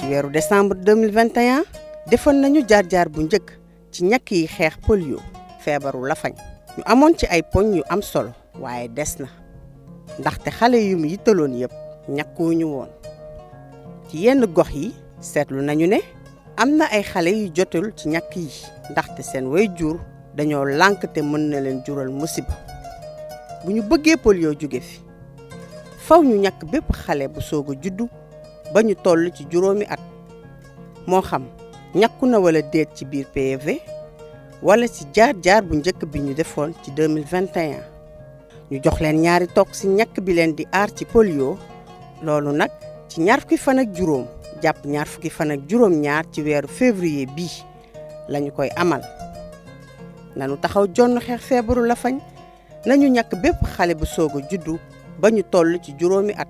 ci weeru décembre 2021 defoon nañu jaar-jaar bu njëkk ci ñàkk yi xeex polio feebaru lafañ ñu amoon ci ay poñ yu am solo waaye des na ndaxte xale yu mu yittaloon yëpp ñàkkuñu woon ci yenn gox yi seetlu nañu ne am na ay xale yu jotul ci ñàkk yi ndaxte seen waajur dañoo lànk te mën na leen jural musiba bu ñu bëggee polio jóge fi faw ñu ñàkk bépp xale bu soog a juddu ba ñu toll ci juróomi at moo xam ñàkku na wala déet ci biir PEV wala ci jaar-jaar bu njëkk bi ñu defoon ci 2021 ñu jox leen ñaari toog ci ñàkk bi leen di aar ci polio loolu nag ci ñaar fukki fan ak juróom jàpp ñaar fukki fan ak juróom ñaar ci weeru février bii lañu koy amal nanu taxaw jonn xeex feebaru lafañ nañu ñàkk bépp xale bu soog a juddu ba ñu toll ci juróomi at